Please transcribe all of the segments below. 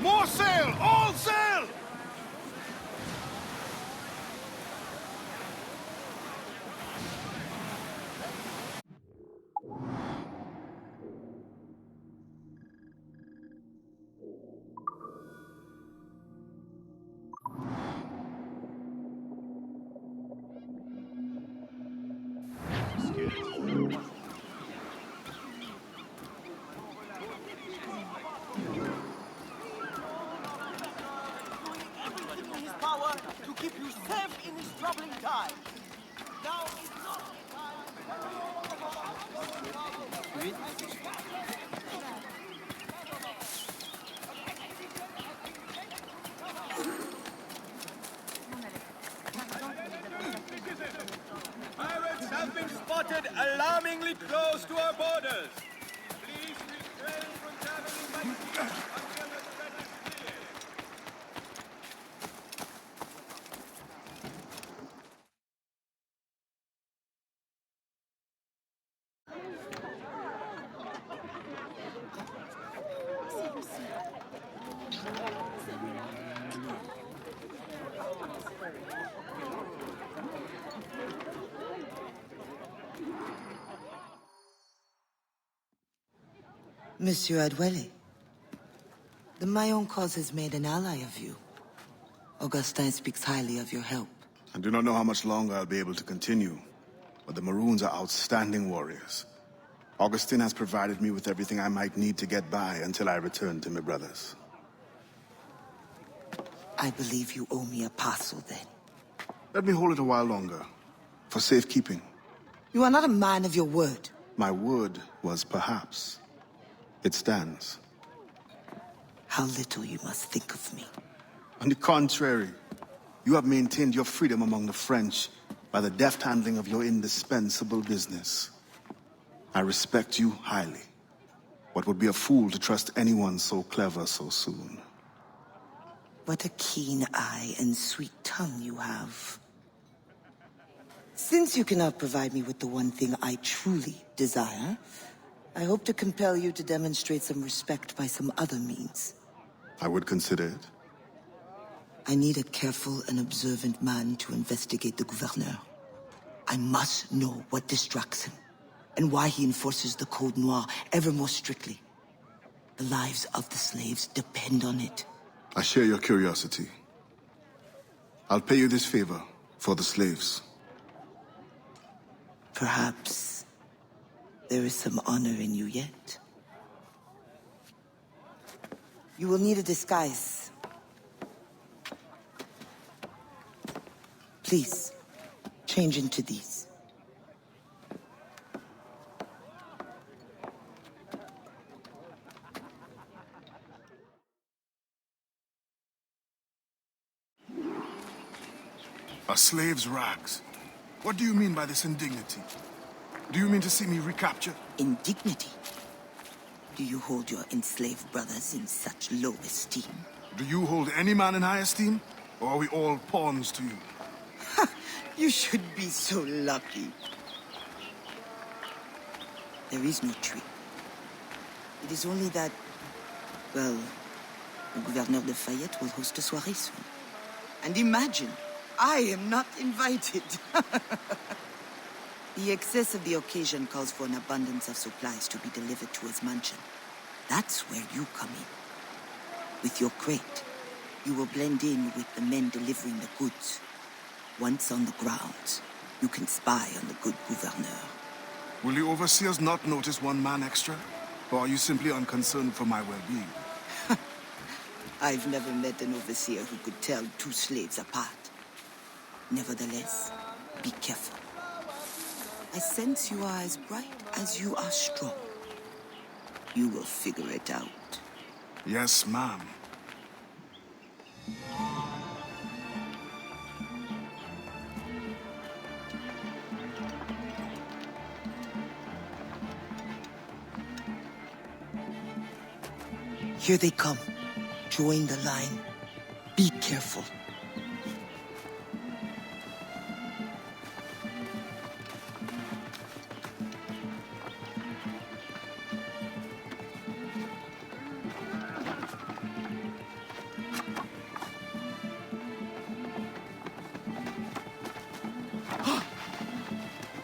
More sail! All sail! Power to keep you safe in this troubling time. Now is not the time. Pirates have been spotted alarmingly close to our borders. Please refrain from traveling by sea until the threat is clear. Monsieur Adwele, the Mayon cause has made an ally of you. Augustin speaks highly of your help. I do not know how much longer I'll be able to continue, but the Maroons are outstanding warriors. Augustin has provided me with everything I might need to get by until I return to my brothers. I believe you owe me a parcel then. Let me hold it a while longer, for safekeeping. You are not a man of your word. My word was perhaps. It stands. How little you must think of me. On the contrary, you have maintained your freedom among the French by the deft handling of your indispensable business. I respect you highly, but would be a fool to trust anyone so clever so soon. What a keen eye and sweet tongue you have. Since you cannot provide me with the one thing I truly desire, I hope to compel you to demonstrate some respect by some other means. I would consider it. I need a careful and observant man to investigate the gouverneur. I must know what distracts him, and why he enforces the Code Noir ever more strictly. The lives of the slaves depend on it. I share your curiosity. I'll pay you this favor for the slaves. Perhaps there is some honor in you yet. You will need a disguise. Please, change into these. A slave's rags. What do you mean by this indignity? Do you mean to see me recaptured? Indignity? Do you hold your enslaved brothers in such low esteem? Do you hold any man in high esteem? Or are we all pawns to you? You should be so lucky. There is no tree. It is only that, well, the Gouverneur de Fayette will host a soirée soon. And imagine, I am not invited. The excess of the occasion calls for an abundance of supplies to be delivered to his mansion. That's where you come in. With your crate, you will blend in with the men delivering the goods. Once on the grounds, you can spy on the good gouverneur. Will the overseers not notice one man extra? Or are you simply unconcerned for my well-being? I've never met an overseer who could tell two slaves apart. Nevertheless, be careful. I sense you are as bright as you are strong. You will figure it out. Yes, ma'am. Here they come. Join the line. Be careful.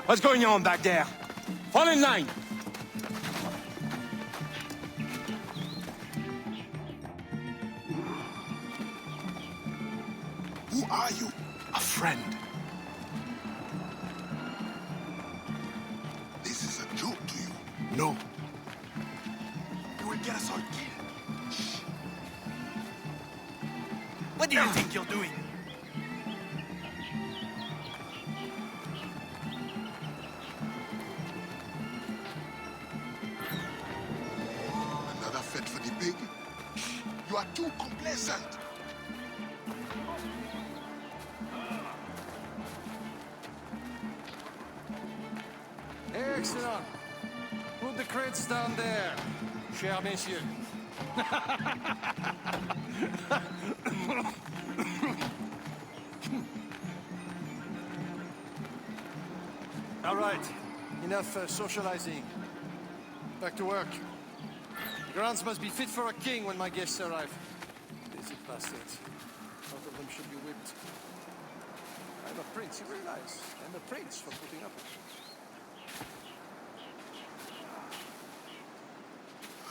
What's going on back there? Fall in line! Who are you? A friend. This is a joke to you. No. You will get us all killed. Shh. What do you think you're doing? Another fed for the pig? Shh. You are too complacent. Excellent. Put the crates down there, cher messieurs. All right, enough socializing. Back to work. The grounds must be fit for a king when my guests arrive. Lazy bastards. Both of them should be whipped. I'm a prince, you realize? I'm a prince for putting up with it.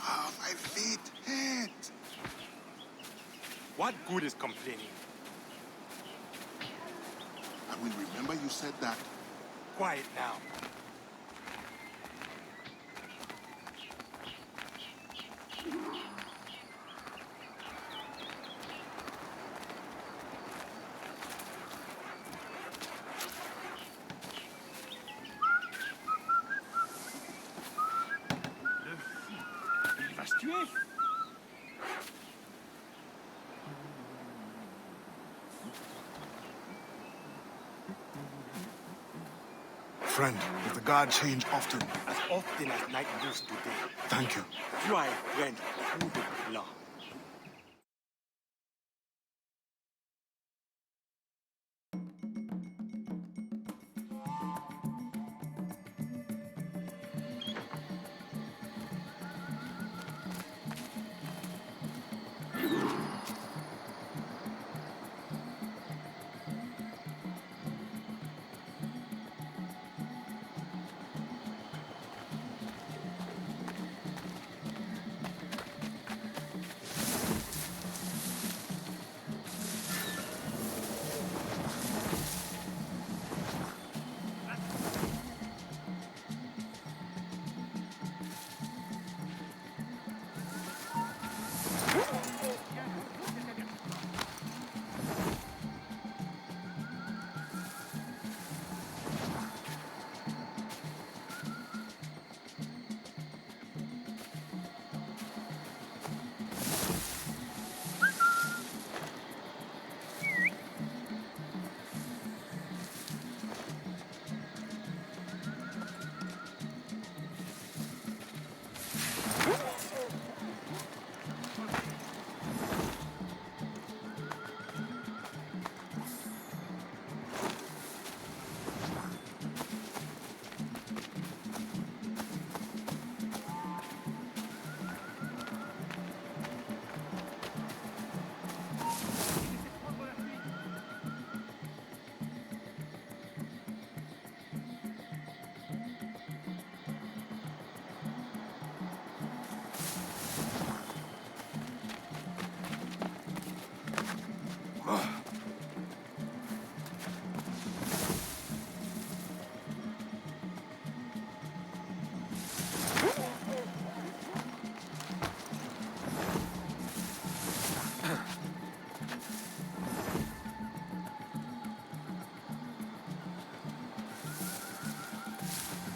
Ah, my feet hurt. What good is complaining? I will remember you said that. Quiet now. Il va se tuer. Friend, if the guard change often, As often as night used to be. thank you. You are a friend who the blanc.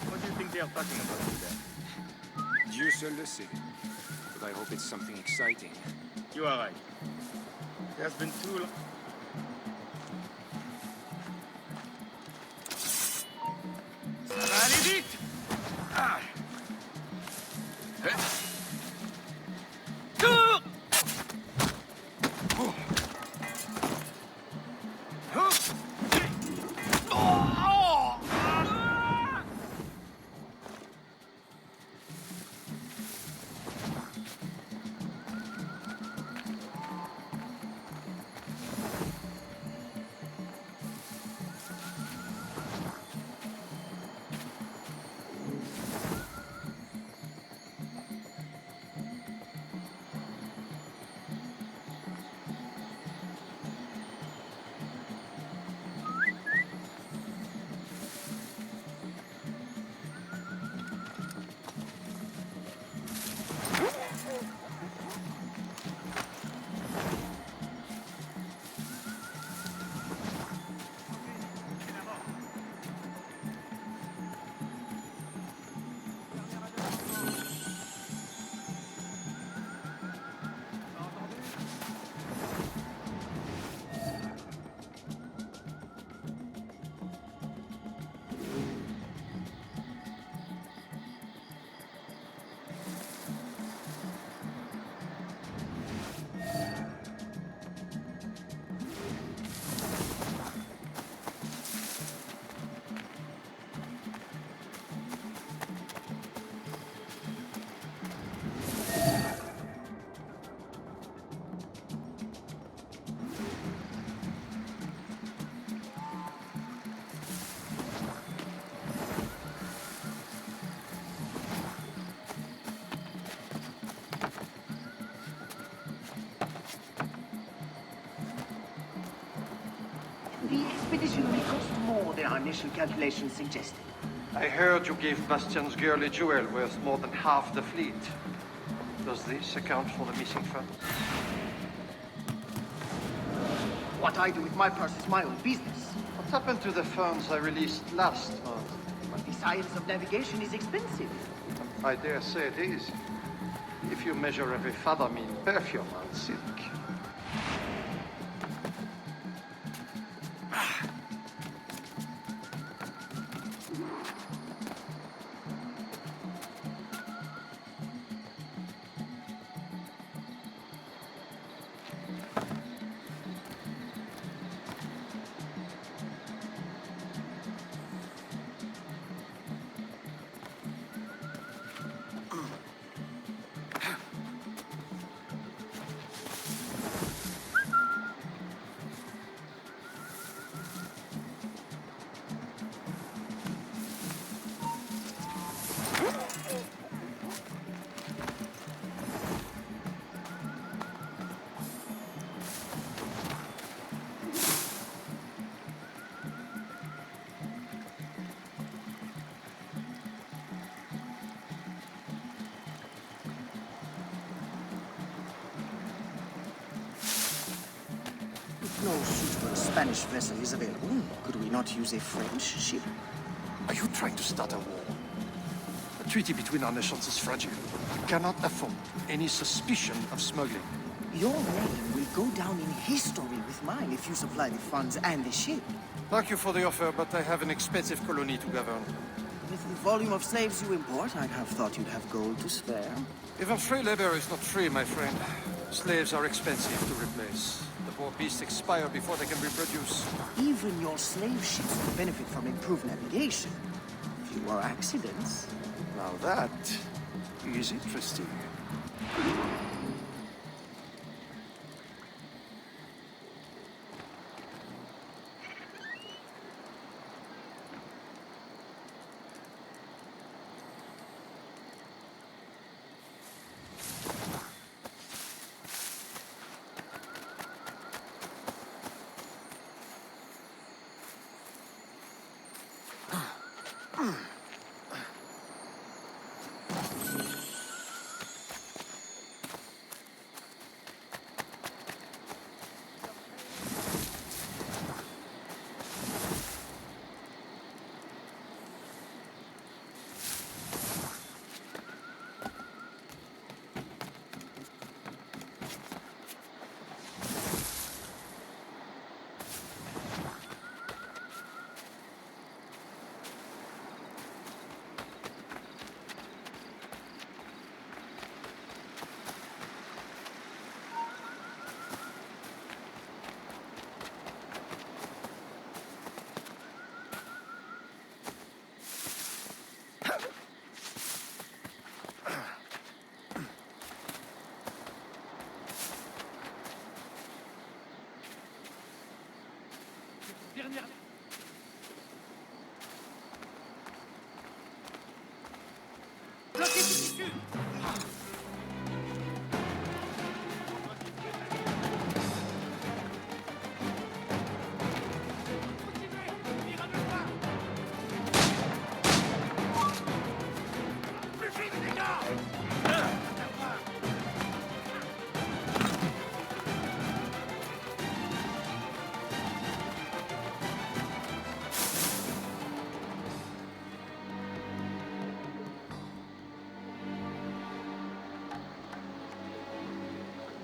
What do you think they are talking about today? Dieu seul le sait. But I hope it's something exciting. You are right. It has been too long. Allez vite! Ah. Cours! expedition will cost more than our initial calculations suggested. I heard you gave Bastian's girl a jewel worth more than half the fleet. Does this account for the missing funds? What I do with my purse is my own business. What happened to the funds I released last month? But the science of navigation is expensive. I dare say it is. If you measure every fathom in perfume and silk. If no suitable Spanish vessel is available, could we not use a French ship? Are you trying to start a war? The treaty between our nations is fragile. You cannot afford any suspicion of smuggling. Your name will go down in history with mine if you supply the funds and the ship. Thank you for the offer, but I have an expensive colony to govern. With the volume of slaves you import, I'd have thought you'd have gold to spare. Even free labor is not free, my friend. Slaves are expensive to replace. The poor beasts expire before they can reproduce. Even your slave ships will benefit from improved navigation. Fewer accidents. Now that is interesting.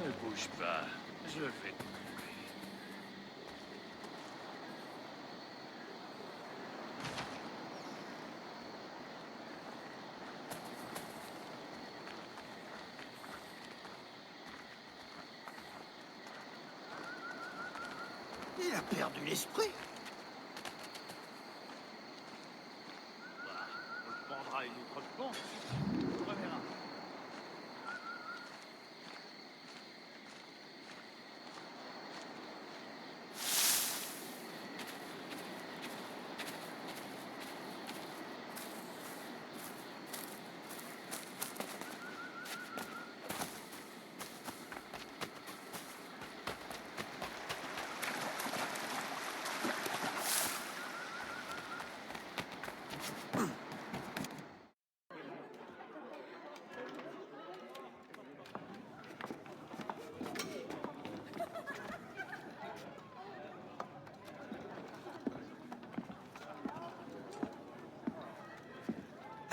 Ne bouge pas, je vais t'occuper. Il a perdu l'esprit. On le prendra une autre fois. On reverra.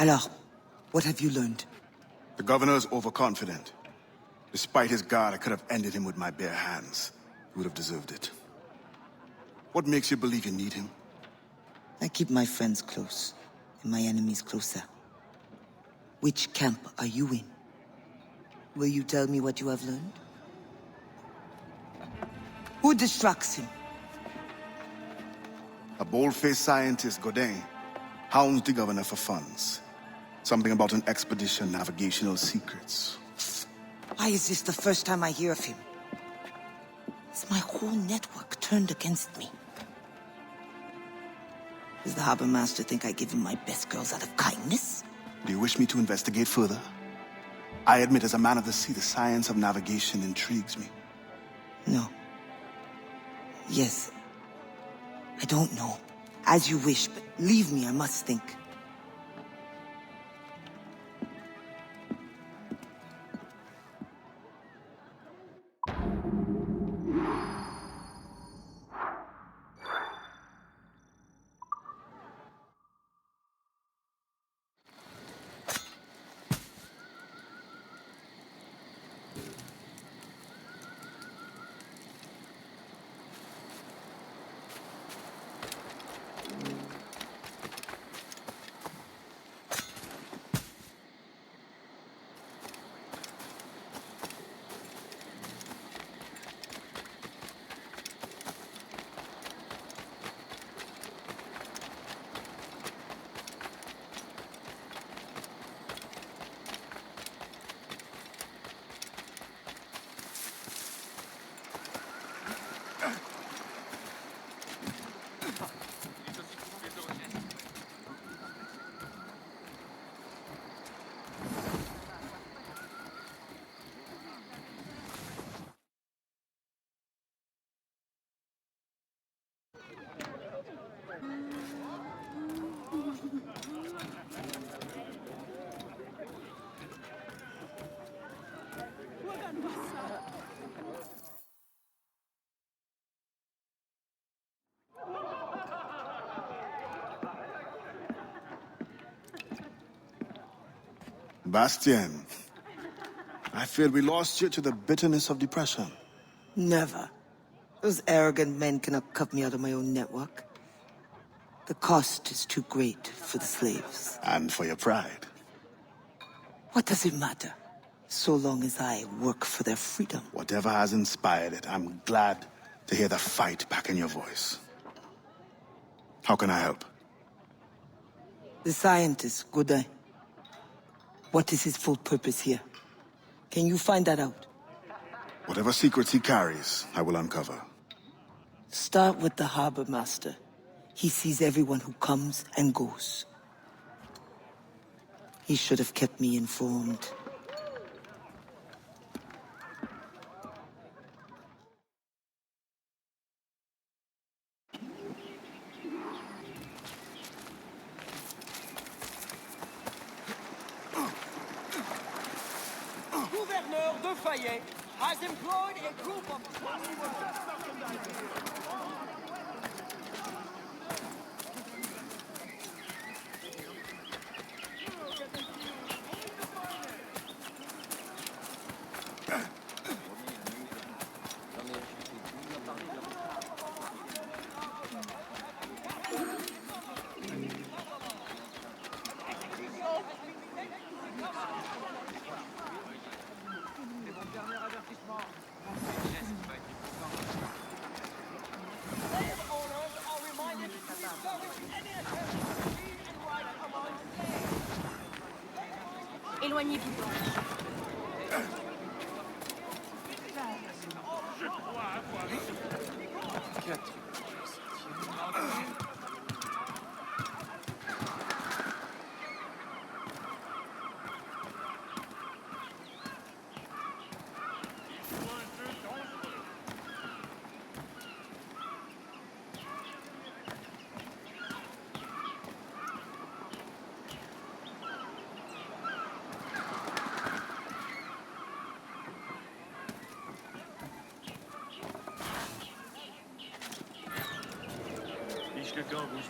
Alors, what have you learned? The governor's overconfident. Despite his guard, I could have ended him with my bare hands. He would have deserved it. What makes you believe you need him? I keep my friends close, and my enemies closer. Which camp are you in? Will you tell me what you have learned? Who distracts him? A bold-faced scientist, Godin, hounds the governor for funds. Something about an expedition, navigational secrets. Why is this the first time I hear of him? Is my whole network turned against me? Does the harbor master think I give him my best girls out of kindness? Do you wish me to investigate further? I admit, as a man of the sea, the science of navigation intrigues me. No. Yes. I don't know. As you wish, but leave me, I must think. Bastien, I fear we lost you to the bitterness of depression. Never. Those arrogant men cannot cut me out of my own network. The cost is too great for the slaves. And for your pride. What does it matter? So long as I work for their freedom. Whatever has inspired it, I'm glad to hear the fight back in your voice. How can I help? The scientist, Godin. What is his full purpose here? Can you find that out? Whatever secrets he carries, I will uncover. Start with the harbor master. He sees everyone who comes and goes. He should have kept me informed. Gouverneur de Fayet has employed a group of slave owners are reminded to discourage any attempt to steal and right among slaves. Éloignez-vous. Jusque quand vous...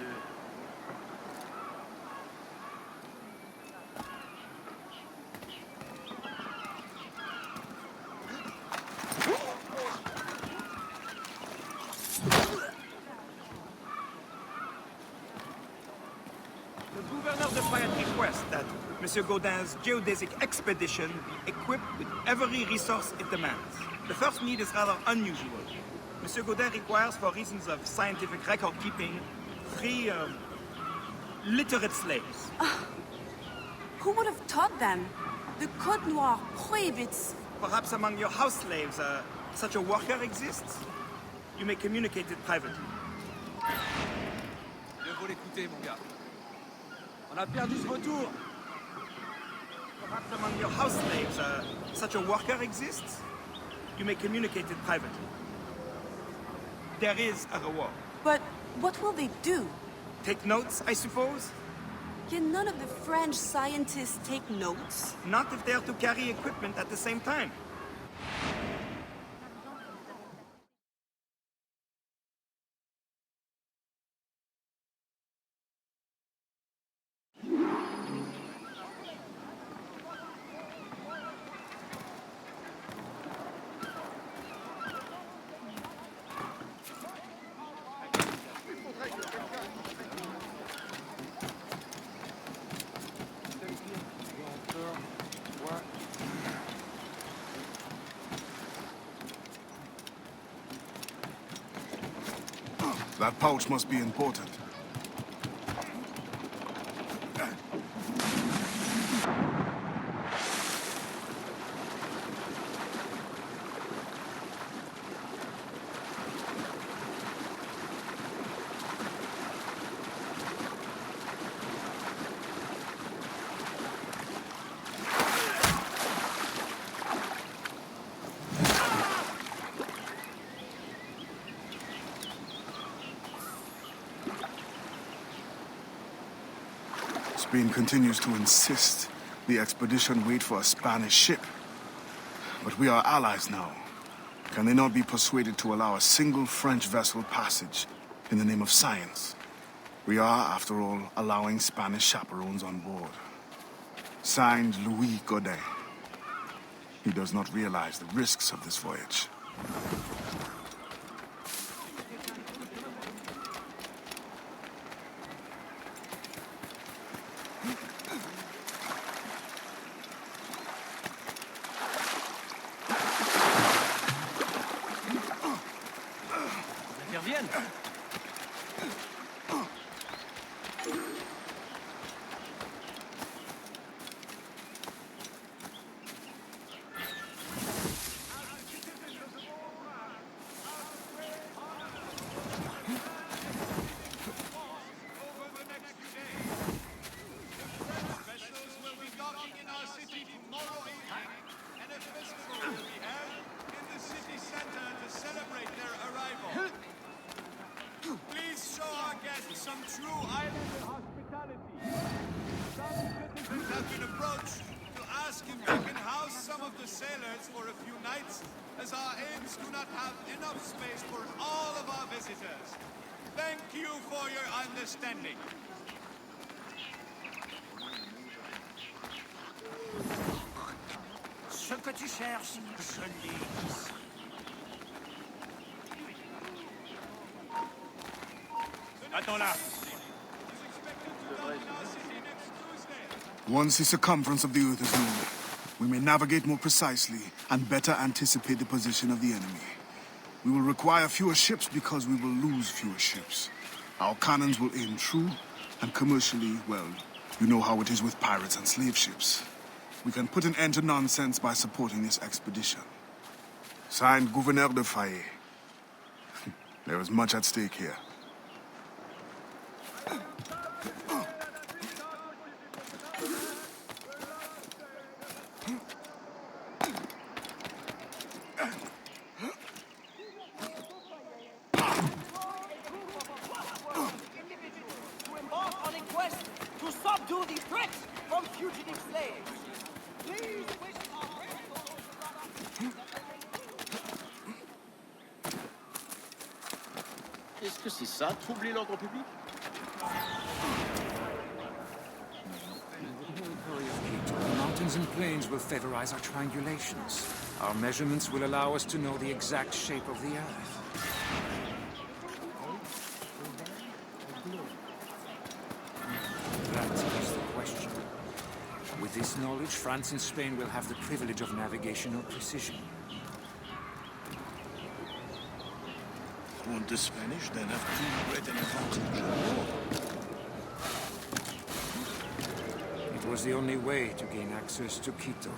Monsieur Gaudin's geodesic expedition be equipped with every resource it demands. The first need is rather unusual. Monsieur Gaudin requires, for reasons of scientific record keeping, 3 literate slaves. Who would have taught them? The Code Noir prohibits. Perhaps among your house slaves, such a worker exists? You may communicate it privately. Il faut l'écouter, mon gars. On a perdu ce retour. Perhaps among your house slaves, such a worker exists? You may communicate it privately. There is a reward. But what will they do? Take notes, I suppose? Can none of the French scientists take notes? Not if they are to carry equipment at the same time. That pouch must be important. Spain continues to insist the expedition wait for a Spanish ship. But we are allies now. Can they not be persuaded to allow a single French vessel passage in the name of science? We are, after all, allowing Spanish chaperones on board. Signed, Louis Godin. He does not realize the risks of this voyage. Some true island hospitality. Some citizens have been approached to ask if we can house some of the sailors for a few nights, as our inns do not have enough space for all of our visitors. Thank you for your understanding. Ce que tu cherches, je l'ai ici. Attends là. Once the circumference of the Earth is known, we may navigate more precisely and better anticipate the position of the enemy. We will require fewer ships because we will lose fewer ships. Our cannons will aim true, and commercially, well, you know how it is with pirates and slave ships. We can put an end to nonsense by supporting this expedition. Signed, Gouverneur de Fayet. There is much at stake here. Est-ce que c'est ça, troubler l'ordre public? The mountains and plains will favorize our triangulations. Our measurements will allow us to know the exact shape of the Earth. That is the question. With With this knowledge, France and Spain will have the privilege of navigational precision. Won't the Spanish then have too great an advantage? It was the only way to gain access to Quito.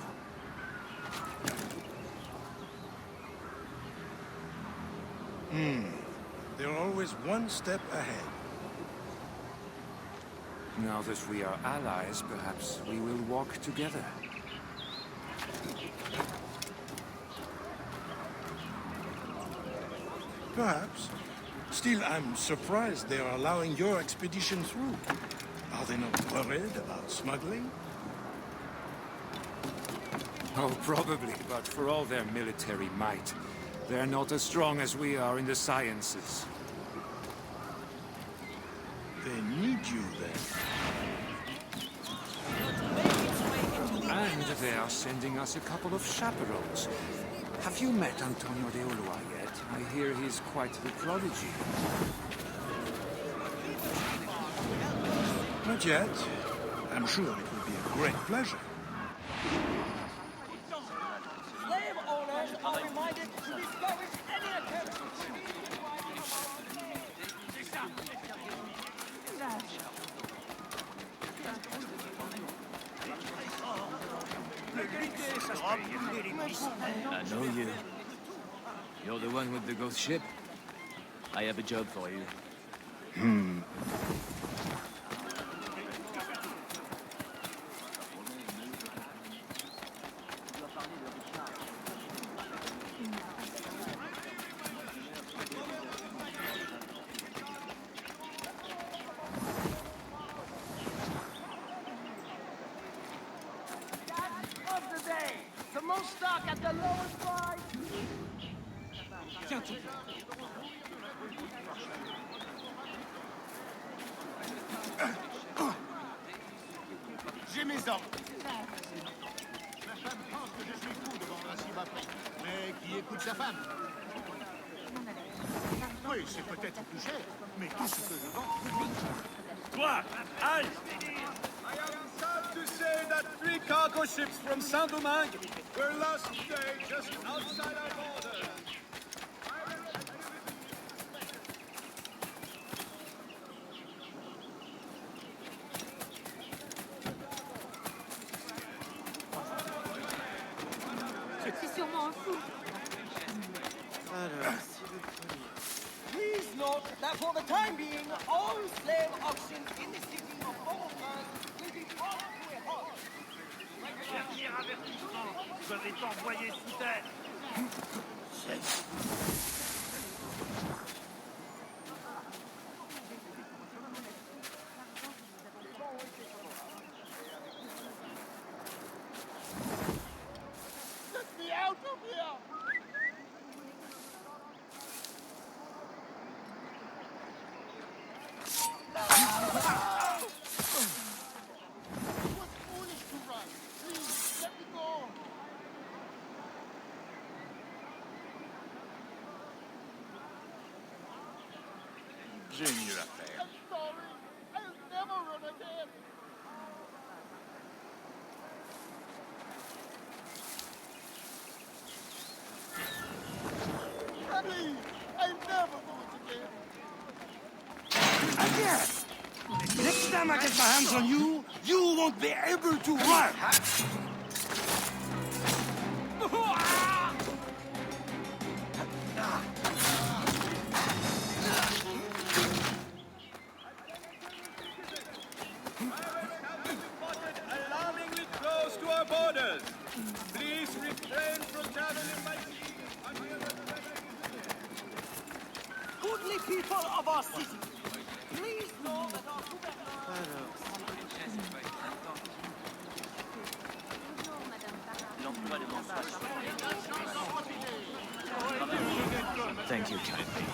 They're always one step ahead. Now that we are allies, perhaps we will walk together. Perhaps. Still, I'm surprised they are allowing your expedition through. Are they not worried about smuggling? Oh, probably, but for all their military might, they're not as strong as we are in the sciences. They need you then. And they are sending us a couple of chaperones. Have you met Antonio de Ulloa yet? I hear he's quite the prodigy. Not yet. I'm sure it will be a great pleasure. Slave owners are reminded to discourage any attempt I know you. You're the one with the ghost ship? I have a job for you. of the day. The most stock at the lowest price. J'ai mes ordres. Ma femme pense que je suis fou de vendre un si bas prix. Mais qui écoute sa femme? Oui, c'est peut-être plus cher, mais tout ce que je vends... Toi, Al! I am sad to say that 3 cargo ships from Saint-Domingue were lost today just outside our borders. C'est sûrement un fou. Please note that for the time being, all slave auctions in the city of Port-au-Prince will be brought to a halt. Dernier avertissement, vous avez été envoyé sous terre. Get me out of here! J'ai mieux à faire. I'm sorry. I'll never run again. Honey, I'll never do it again. Next time I get my hands on you, you won't be able to run! Alarmingly close to our borders. Please refrain from traveling by sea. Goodly people of our city, please know that our Thank you, kindly.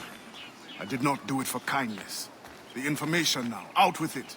I did not do it for kindness. The information now. Out with it.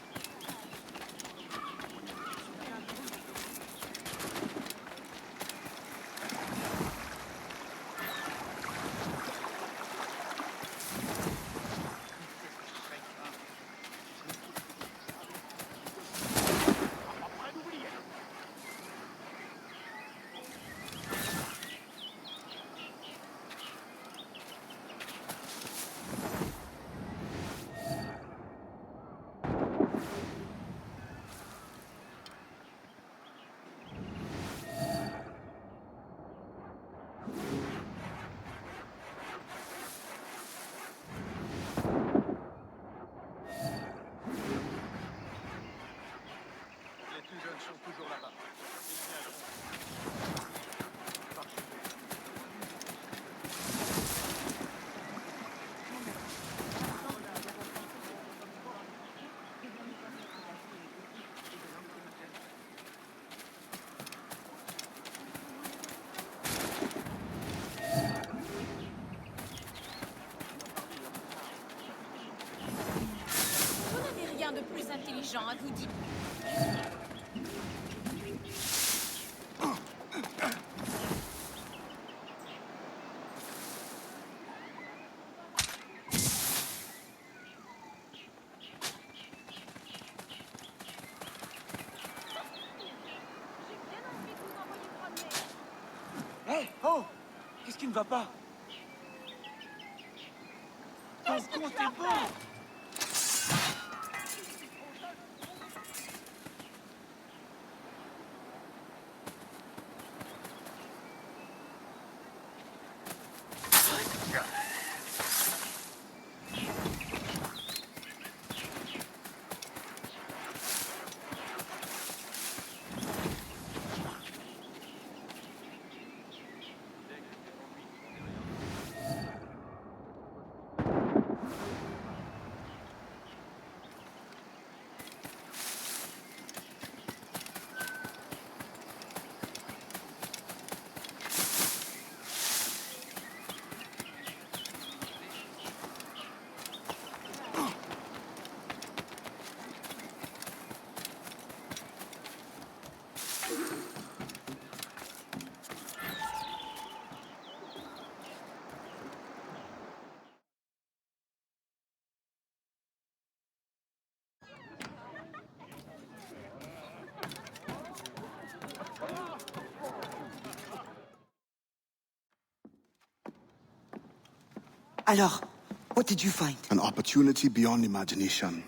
Les plus jeunes sont toujours là-bas. Vous n'avez rien de plus intelligent à vous dire. Hé, oh! Qu'est-ce qui ne va pas? Ton compte est bon! Alors, what did you find? An opportunity beyond imagination.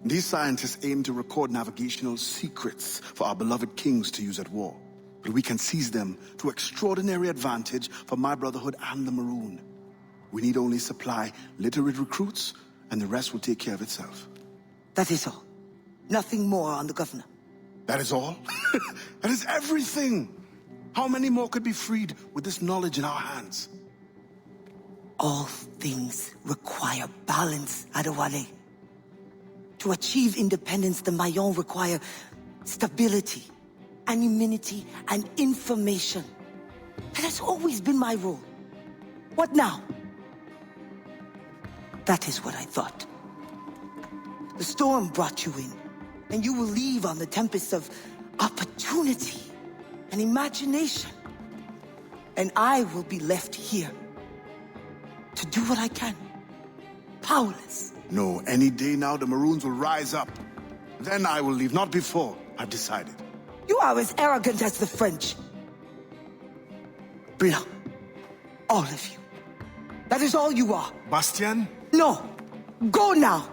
These scientists aim to record navigational secrets for our beloved kings to use at war. But we can seize them to extraordinary advantage for my brotherhood and the Maroon. We need only supply literate recruits, and the rest will take care of itself. That is all. Nothing more on the governor. That is all? That is everything! How many more could be freed with this knowledge in our hands? All things require balance, Adewale. To achieve independence, the Mayans require stability, anonymity, and information. That has always been my role. What now? That is what I thought. The storm brought you in, and you will leave on the tempest of opportunity and imagination. And I will be left here to do what I can. Powerless. No, any day now the Maroons will rise up. Then I will leave, not before. I've decided. You are as arrogant as the French. Blanc. All of you. That is all you are. Bastien? No. Go now.